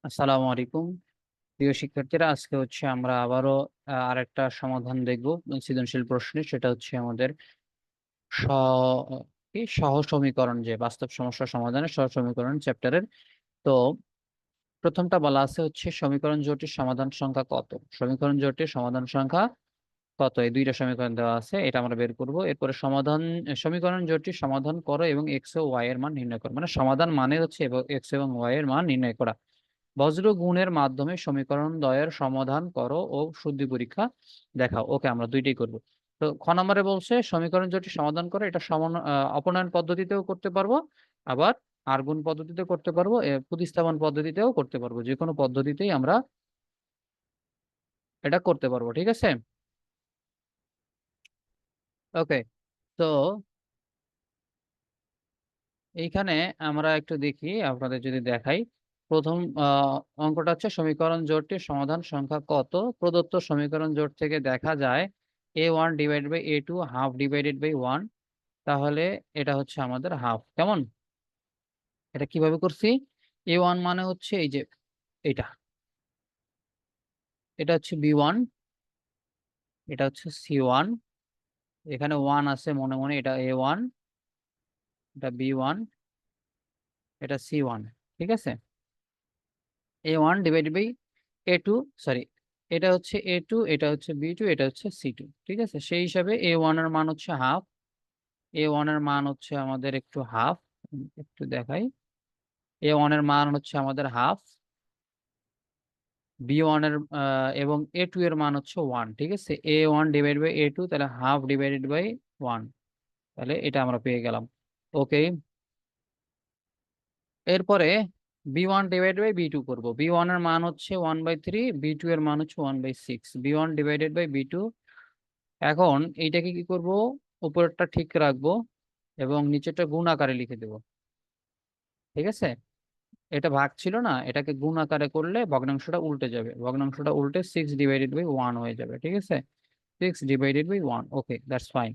আসসালামু আলাইকুম প্রিয় শিক্ষার্থীরা, আজকে আমরা আবারও আরেকটা সমাধান দেখব সৃজনশীল প্রশ্নের। সেটা হচ্ছে আমাদের স সহ সমীকরণ, যে বাস্তব সমস্যা সমাধানের সহ সমীকরণ চ্যাপ্টারের। তো প্রথমটা বলা আছে হচ্ছে সমীকরণ জোটটির সমাধান সংখ্যা কত। সমীকরণ জোটটির সমাধান সংখ্যা কত, এই দুইটা সমীকরণ দেওয়া আছে, এটা আমরা বের করব। এরপরে সমীকরণ জোটটির সমাধান করো এবং এক্স ও ওয়াই এর মান নির্ণয় করো। মানে সমাধান মানে হচ্ছে এক্স এবং ওয়াই এর মান নির্ণয় করা। বজ্র গুণের মাধ্যমে সমীকরণ দ্বয়ের সমাধান করো ও শুদ্ধি পরীক্ষা দেখাও। ওকে, আমরা দুইটাই করব। তো খ নম্বরে বলছে সমীকরণ জোটটি সমাধান করে, এটা অপনয়ন পদ্ধতিতেও করতে পারবো, আবার আর গুণ পদ্ধতিতেও করতে পারবো, প্রতিস্থাপন পদ্ধতিতেও করতে পারবো। যে কোনো পদ্ধতিতেই আমরা এটা করতে পারবো, ঠিক আছে। ওকে, তো এইখানে আমরা একটু দেখি, আপনাদের যদি দেখাই। প্রথম অঙ্কটা হচ্ছে সমীকরণ জোটটির সমাধান সংখ্যা কত। প্রদত্ত সমীকরণ জোট থেকে দেখা যায় a1 divided by a2 half divided by 1। তাহলে এটা হচ্ছে আমাদের হাফ। কেমন, এটা কিভাবে করছি? a1 মানে হচ্ছে এই যে এটা, এটা হচ্ছে b1, এটা হচ্ছে c1, এখানে 1 আছে মনে মনে, এটা a1, এটা b1, এটা c1, ঠিক আছে। a1 divided by a2, sorry, এটা হচ্ছে a2, এটা হচ্ছে b2, এটা হচ্ছে c2, ঠিক আছে। সেই হিসাবে a1 এর মান হচ্ছে হাফ। a1 এর মান হচ্ছে আমাদের একটু হাফ, একটু দেখাই। a1 এর মান হচ্ছে আমাদের হাফ, b1 এর এবং a2 এর মান হচ্ছে 1, ঠিক আছে। a1 ডিভাইড বাই a2, তাহলে হাফ ডিভাইডেড বাই 1, তাহলে এটা আমরা পেয়ে গেলাম। ওকে, এরপরে b1 ডিভাইড বাই b2 করবো। b1 এর মান হচ্ছে 1/3, b2 এর মান হচ্ছে 1/6, b1 ডিভাইডেড বাই b2। এখন এইটাকে কি করব, উপরেরটা ঠিক রাখবো এবং নিচেরটা গুণ আকারে লিখে দেব, ঠিক আছে। এটা ভাগ ছিল না, এটাকে গুণ আকারে করলে ভগ্নাংশটা উল্টে যাবে, ভগ্নাংশটা উল্টে 6/1 হয়ে যাবে, ঠিক আছে। 6/1, ওকে, দ্যাটস ফাইন।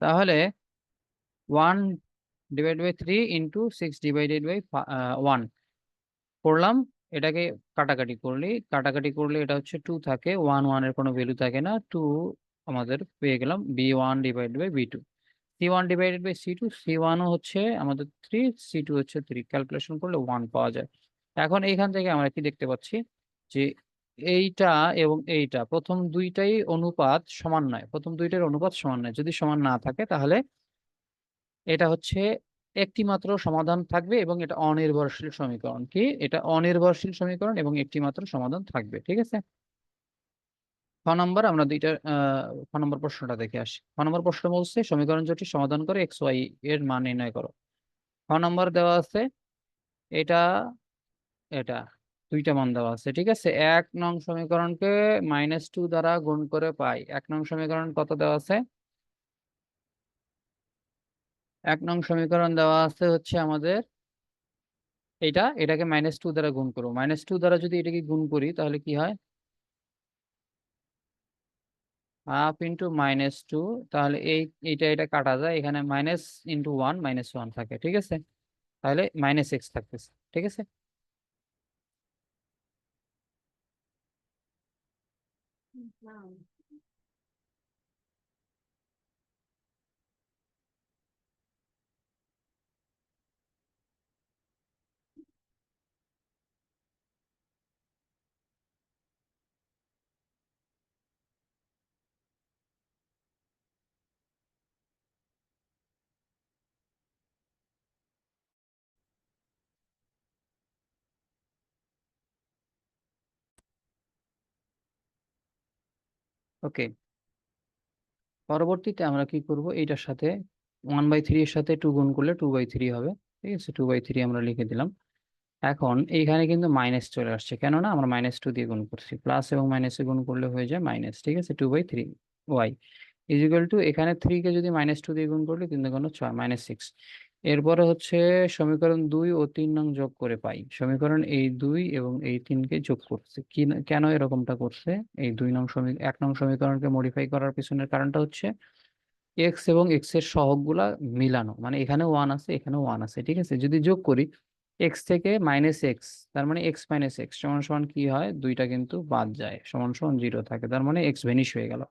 তাহলে 1/3 ইন্টু 6/1 করলাম। এটাকে কাটাকাটি করলে এটা হচ্ছে 2 থাকে, 1 এর কোনো ভ্যালু থাকে না, 2 আমাদের পেয়ে গেলাম b1/b2। c1/c2, c1 হচ্ছে আমাদের 3, c2 হচ্ছে 3, ক্যালকুলেশন করলে 1 পাওয়া যায়। এখন এইখান থেকে আমরা কি দেখতে পাচ্ছি যে এইটা এবং এইটা প্রথম দুইটাই অনুপাত সমান নয়, প্রথম দুইটার অনুপাত সমান নয়। যদি সমান না থাকে তাহলে এটা হচ্ছে একটি মাত্র সমাধান থাকবে এবং এটা অনির্ভরশীল সমীকরণ। কি, এটা অনির্ভরশীল সমীকরণ এবং একটি মাত্র সমাধান থাকবে, ঠিক আছে। খ নম্বর আমরা খ নম্বর প্রশ্নটা দেখে আসি। খ নম্বর প্রশ্ন বলছে সমীকরণ জোটটি সমাধান করে এক্স ওয়াই এর মান নির্ণয় করো। খ নম্বর দেওয়া আছে এটা, এটা দুইটা মান দেওয়া আছে, ঠিক আছে। 1 নং সমীকরণকে -2 দ্বারা গুণ করে পাই। 1 নং সমীকরণ কত দেওয়া আছে? 1 নং সমীকরণ দেওয়া আছে হচ্ছে আমাদের এটাকে -2 দ্বারা গুণ করবো। -2 দ্বারা যদি এটাকে গুণ করি তাহলে কি হয়? হাফ ইন্টু -2, তাহলে এটা কাটা যায়, এখানে মাইনাস ইন্টু 1 -1 থাকে, ঠিক আছে। তাহলে -x থাকতেছে, ঠিক আছে। ওকে, পরবর্তীতে আমরা কি করব, এইটার সাথে 1/3 এর সাথে 2 গুণ করলে 2/3 হবে, ঠিক আছে। 2/3 আমরা লিখে দিলাম। এখন এইখানে কিন্তু মাইনাস চলে আসছে, কেননা আমরা -2 দিয়ে গুণ করছি, প্লাস এবং মাইনাসে গুণ করলে হয়ে যায় মাইনাস, ঠিক আছে। 2/3 ওয়াই ইজিক্যাল টু, এখানে 3 কে যদি -2 দিয়ে গুণ করলে 3 × 6 -6। এরপরে হচ্ছে সমীকরণ 2 ও 3 নং যোগ করে পাই। সমীকরণ এই 2 এবং এই 3 কে যোগ করছে, কি কেন এরকমটা করছে? এই 1 নং সমীকরণকে মডিফাই করার পিছনের কারণটা হচ্ছে এক্স এবং এক্স এর সহগগুলা মিলানো, মানে এখানে 1 আছে, এখানে 1 আছে, ঠিক আছে। যদি যোগ করি এক্স থেকে মাইনাস এক্স, তার মানে এক্স মাইনাস এক্স সমান সমান কি হয়, দুইটা কিন্তু বাদ যায়, সমান সমান 0 থাকে, তার মানে এক্স ভ্যানিশ হয়ে গেল।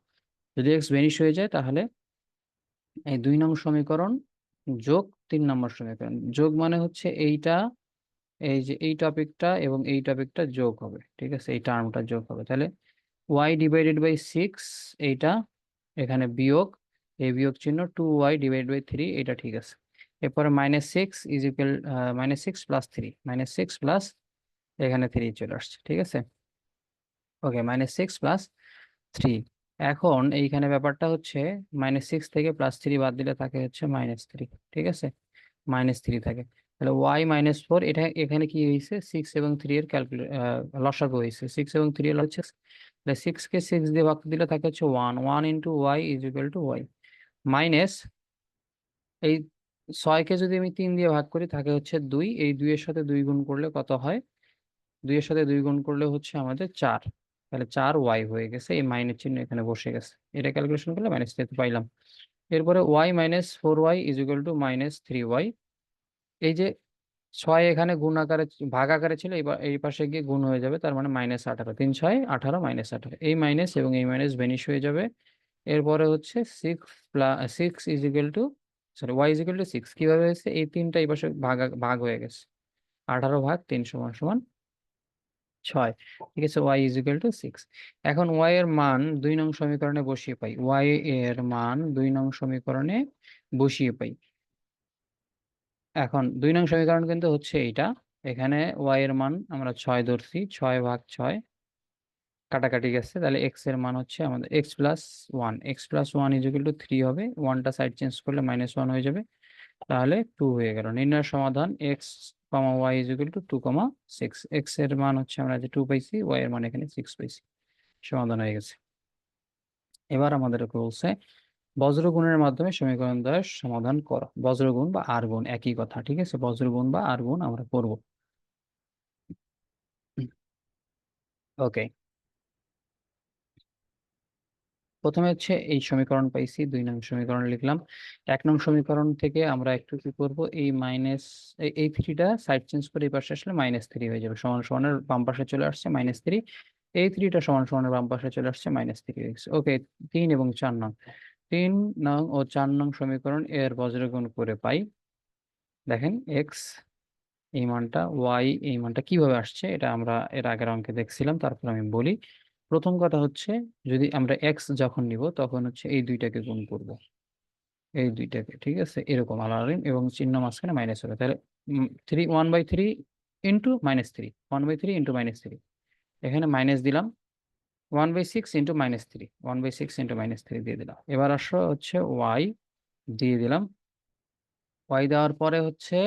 যদি এক্স ভ্যানিশ হয়ে যায় তাহলে এই 2 নং সমীকরণ যোগ 3 নম্বর সমীকরণ, যোগ মানে হচ্ছে এইটা, এই যে এই টপিকটা এবং এই টপিকটা যোগ হবে, ঠিক আছে, এই টার্মটা যোগ হবে, তাহলে y/6 এইটা, এখানে বিয়োগ, এই বিয়োগ চিহ্ন 2y/3, এটা ঠিক আছে। এরপরে -6 -6 + 3, -6 এখানে 3 চলে আসছে, ঠিক আছে। ওকে, -6 + 3। এখন এইখানে ব্যাপারটা হচ্ছে -6 থেকে +3 বাদ দিলে থাকে হচ্ছে -3, ঠিক আছে, -3 থাকে। তাহলে y-4, এটা এখানে কি হয়েছে, 6 এবং 3 এর লসাগু হয়েছে, 6 এবং 3 এর হচ্ছে, তাহলে 6 কে 6 দিয়ে ভাগ দিলে থাকে হচ্ছে 1, 1 × y = y, মাইনাস এই 6 কে যদি আমি 3 দিয়ে ভাগ করি থাকে হচ্ছে 2, এই 2 এর সাথে 2 গুণ করলে কত হয়, 2 এর সাথে 2 গুণ করলে হচ্ছে আমাদের 4, তাহলে 4y হয়ে গেছে, এই মাইনাস চিহ্ন এখানে বসে গেছে, এটা ক্যালকুলেশন করলে -3 পাইলাম। এরপরে y-4y = -3y, এই যে 6 এখানে গুণ আকারে ভাগ আকারে ছিল, এবার এই পাশে গিয়ে গুণ হয়ে যাবে, তার মানে -18, 3 × 6 = 18, -18, এই মাইনাস এবং এই মাইনাস ভ্যানিশ হয়ে যাবে। এরপরে হচ্ছে 6 কিভাবে হয়েছে, এই তিনটা এই পাশে ভাগ ভাগ হয়ে গেছে, 18/3 = 6, ঠিক আছে, y/6। এখন y এর মান 2 নং সমীকরণে বসিয়ে পাই, y এর মান 2 নং সমীকরণে বসিয়ে পাই। এখন 2 নং সমীকরণ কিন্তু হচ্ছে এইটা, এখানে y এর মান আমরা 6 ধরছি, 6/6 কাটাকাটি গেছে, তাহলে x এর মান হচ্ছে আমাদের x+1, x+1 = 3 হবে, 1টা সাইড চেঞ্জ করলে -1 হয়ে যাবে, তাহলে 2 হয়ে গেল। নির্ণয় সমাধান x, y = 2, 6, x এর মান হচ্ছে আমরা যে 2 পাইছি, y এর মান এখানে 6 পাইছি, সমাধান হয়ে গেছে। এবার আমাদের বলছে বজ্রগুণের মাধ্যমে সমীকরণ দ্বয়ের সমাধান করো। বজ্রগুণ বা আর গুণ একই কথা, ঠিক আছে, বজ্রগুণ বা আর গুণ আমরা করব। ওকে, প্রথমে হচ্ছে এই সমীকরণ পাইছি, 2 নং সমীকরণ লিখলাম। 1 নং সমীকরণ থেকে আমরা একটু কি করব, এই মাইনাস, এই 3টা সাইড চেঞ্জ করে এই পাশে আসলে -3 হয়ে যাবে, সমান সমানের বাম পাশে চলে আসছে -3, এই 3টা সমান সমানের বাম পাশে চলে আসছে -3 হয়ে গেছে। ওকে, 3 এবং 4 নং, 3 নং ও 4 নং সমীকরণ এর বজ্রগুণ করে পাই, দেখেন এক্স এই মানটা, ওয়াই এই মানটা কিভাবে আসছে এটা আমরা এর আগের অঙ্কে দেখছিলাম, তারপর আমি বলি। প্রথম কথা হচ্ছে, যদি আমরা এক্স যখন নিব তখন হচ্ছে এই দুইটাকে গুণ করব, এই দুইটাকে, ঠিক আছে, এরকম আলাদা, এবং চিহ্ন মাঝখানে মাইনাস হবে, তাহলে 1/3 ইন্টু -3, 1/3 ইন্টু -3, এখানে মাইনাস দিলাম, 1/6 ইন্টু -3, 1/6 ইন্টু -3 দিয়ে দিলাম। এবার আসো হচ্ছে ওয়াই দিয়ে দিলাম, ওয়াই দেওয়ার পরে হচ্ছে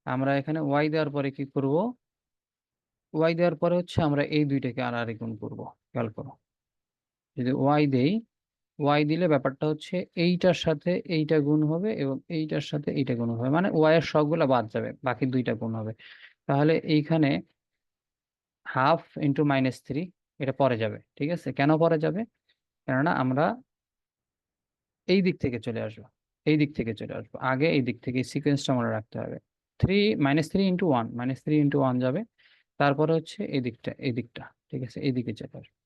আমরা এখানে ওয়াই দেওয়ার পরে কি করব, ওয়াই দেওয়ার পরে হচ্ছে আমরা এই দুইটাকে আর আর গুণ করবো, খেয়াল করো, যদি ওয়াই দেই, ওয়াই দিলে ব্যাপারটা হচ্ছে এইটার সাথে এইটা গুণ হবে এবং এইটার সাথে এইটা গুণ হবে, মানে ওয়াই এর সবগুলা বাদ যাবে, বাকি দুইটা গুণ হবে, তাহলে এইখানে 1/2 × -3, এটা পরে যাবে, ঠিক আছে, কেন পরে যাবে, কেননা আমরা এই দিক থেকে চলে আসবো, এই দিক থেকে চলে আসবো, আগে এই দিক থেকে সিকোয়েন্সটা মনে রাখতে হবে। 3 -3 × 1 যাবে, তারপরে হচ্ছে এই দিকটা, এই দিকটা, ঠিক আছে, এই দিকে চলে আসবে,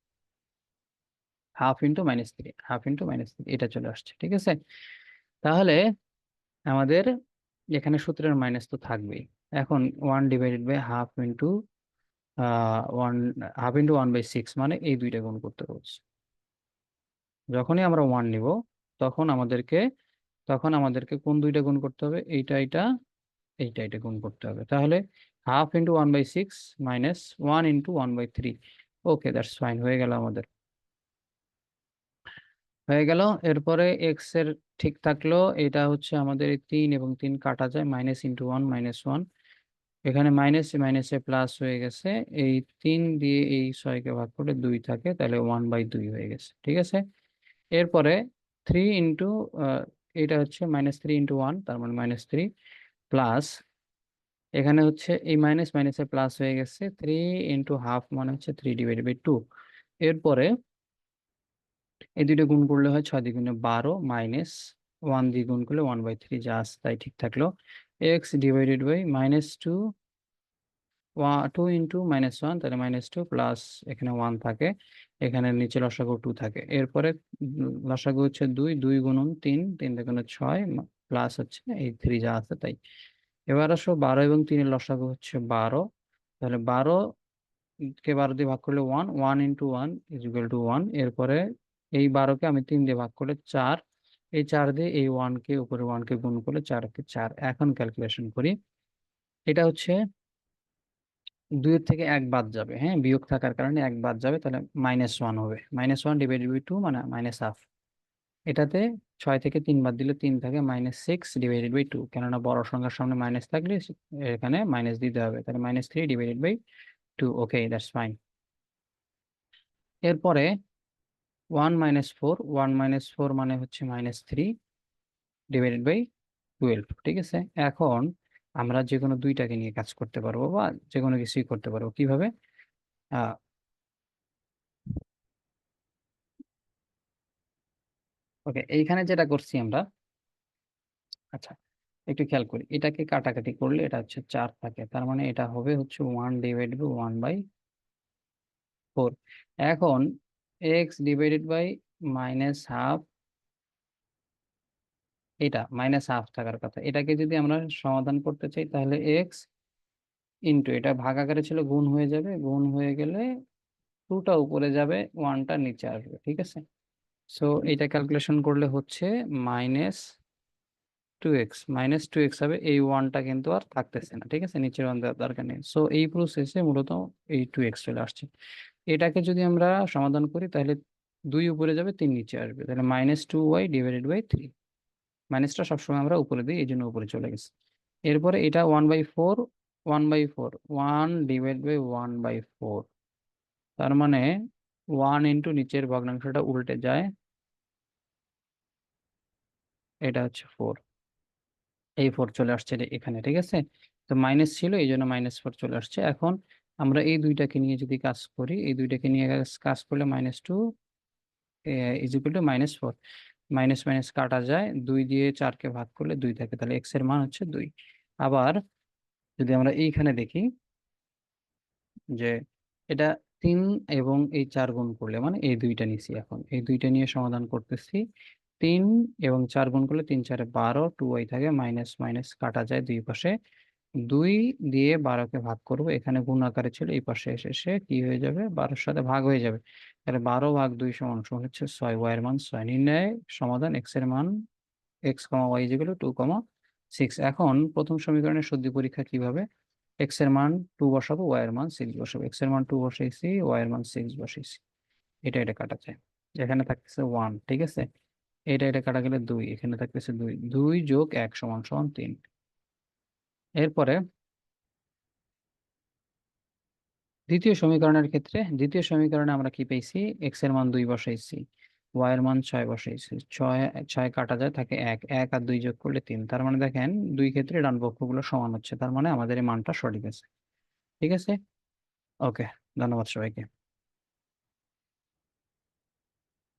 1/2 × -3, এটা চলে আসছে, ঠিক আছে। তাহলে আমাদের এখানে সূত্রের মাইনাস তো থাকবেই। এখন 1/2 × 1/6, মানে এই দুইটা গুণ করতে বলছে। যখনই আমরা 1 নিব তখন আমাদেরকে কোন দুইটা গুণ করতে হবে, এইটা এইটা, এইটা এটা গুণ করতে হবে, তাহলে 1/2 × 1/6 মাইনাস 1 × 1/3। ওকে, দ্যাটস ফাইন, হয়ে গেল আমাদের, হয়ে গেল। এরপরে এক্স এর ঠিক থাকলো, এটা হচ্ছে আমাদের এই 3 এবং 3 কাটা যায়, -1 -1, এখানে মাইনাস মাইনাসে প্লাস হয়ে গেছে, এই 3 দিয়ে এই 6কে ভাগ করে 2 থাকে, তাহলে 1/2 হয়ে গেছে, ঠিক আছে। এরপরে 3 ইন্টু, এটা হচ্ছে -3 × 1, তার মানে -3, প্লাস এখানে হচ্ছে এই মাইনাস মাইনাসে প্লাস হয়ে গেছে, 3 × 1/2 মানে হচ্ছে 3/2। এরপরে এই দুইটা গুণ করলে হয় 6 × 2 = 12, মাইনাস 1 দিয়ে গুণ করলে 1/3, যা আছে তাই ঠিক থাকলো। x/2 টু ইন্টু -1 তাহলে -2 প্লাস এখানে 1 থাকে, এখানে নিচে লসাগু 2 থাকে। এরপরে লসাগু হচ্ছে 2, 2 গুণন 3, 3 গুণন 6 প্লাস হচ্ছে এই 3 যা আছে তাই। এবার আসো 12 এবং 3 এর লসাগু হচ্ছে 12, তাহলে 12 কে 12 দিয়ে ভাগ করলে 1, 1 ইন্টু 1 ইজ ইকুয়াল টু 1। এরপরে এই 12 কে আমি 3 দিয়ে ভাগ করলে 4, এই 4 দিয়ে এই 1 কে উপরে 1 কে গুণ করলে 4 কে 4। এখন ক্যালকুলেশন করি, এটা হচ্ছে 2 এর থেকে 1 বাদ যাবে, হ্যাঁ বিয়োগ থাকার কারণে 1 বাদ যাবে, তাহলে -1 হবে। -1 ডিভাইডেড বাই 2 মানে -1/2। এটাতে 6 থেকে 3 বাদ দিলে 3 থাকে, -6 ডিভাইডেড বাই 2, কেননা বড় সংখ্যার সামনে মাইনাস থাকলে এখানে মাইনাস দিতে হবে, তাহলে -3 divided by 2। Okay, that's fine. এরপরে 1 - 4 মানে হচ্ছে -3 ডিভাইডেড বাই 12, ঠিক আছে। এখন আমরা যে কোনো দুইটাকে নিয়ে কাজ করতে পারবো বা যে কোনো কিছুই করতে পারবো, কিভাবে? ওকে, এইখানে যেটা করছি আমরা, আচ্ছা একটু খেয়াল করি, এটাকে কাটাকাটি করলে এটা হচ্ছে 4 থাকে, তার মানে এটা হবে হচ্ছে 1/1/4। এখন x/-1/2, এটা -1/2 থাকার কথা, এটাকে যদি আমরা সমাধান করতে চাই তাহলে এক্স ইন্টু, এটা ভাগ আকারে ছিল গুণ হয়ে যাবে, গুণ হয়ে গেলে 2টা উপরে যাবে, 1টা নিচে আসবে, ঠিক আছে। সো এটা ক্যালকুলেশন করলে হচ্ছে -2x হবে, এই 1টা কিন্তু আর থাকতেছে না, ঠিক আছে, নিচের 1 দেওয়ার দরকার নেই। সো এই প্রসেসে মূলত এই 2x চলে আসছে। এটাকে যদি আমরা সমাধান করি তাহলে 2 উপরে যাবে, 3 নিচে আসবে, তাহলে -2y/3। মাইনাসটা সবসময় আমরা উপরে দিই, এই জন্য উপরে চলে গেছে। এরপরে এটা 1/4, 1/4, 1/1/4, তার মানে 1 ইন্টু নিচের ভগ্নাংশটা উল্টে যায়, এটা হচ্ছে 4, এই 4 চলে আসছে এখানে, ঠিক আছে। তো মাইনাস ছিল এই জন্য -4 চলে আসছে। এখন আমরা এই দুইটাকে নিয়ে যদি কাজ করি, এই দুইটাকে নিয়ে কাজ করলে -2 is equal to -4, minus minus কাটা যায়, 2 দিয়ে 4কে ভাগ করলে 2 থাকে, তাহলে এক্স এর মান হচ্ছে 2। আবার যদি আমরা এইখানে দেখি যে এটা 3 এবং এই 4 গুণ করলে, মানে এই দুইটা নিছি, এখন এই দুইটা নিয়ে সমাধান করতেছি। 3 এবং 4 গুণ করলে 3 4 12, 2y থাকে, মাইনাস মাইনাস কাটা যায় দুই পাশে, 2 দিয়ে 12কে ভাগ করব, এখানে গুণ আকারে ছিল, এই পাশে এসে এসে কি হয়ে যাবে, 12-এর সাথে ভাগ হয়ে যাবে, তাহলে 12/2 সমান সমান হচ্ছে 6, y এর মান 6। নির্ণয় সমাধান, x এর মান x, y = 2,6। এখন প্রথম সমীকরণের সদ্ধি পরীক্ষা কিভাবে, x এর মান 2 বসাবো, y এর মান 6 বসাবো, x এর মান 2 বসাইছি, y এর মান 6 বসাইছি, এটা কাটা যায়, এখানে থাকতেছে 1, ঠিক আছে। এটা কাটা গেলে 2, এখানে থাকতেছে 2, 2 যোগ 1 সমান সমান 3। এরপরে দ্বিতীয় সমীকরণে আমরা কি পেয়েছি, এক্স এর মান 2 বসাইছি, ওয়াই এর মান 6 বসাইছি, 6 6 কাটা যায়, থাকে 1, 1 আর 2 যোগ করলে 3, তার মানে দেখেন দুই ক্ষেত্রে ডান পক্ষগুলো সমান হচ্ছে, তার মানে আমাদের এই মানটা সঠিক আছে, ঠিক আছে। ওকে, ধন্যবাদ সবাইকে।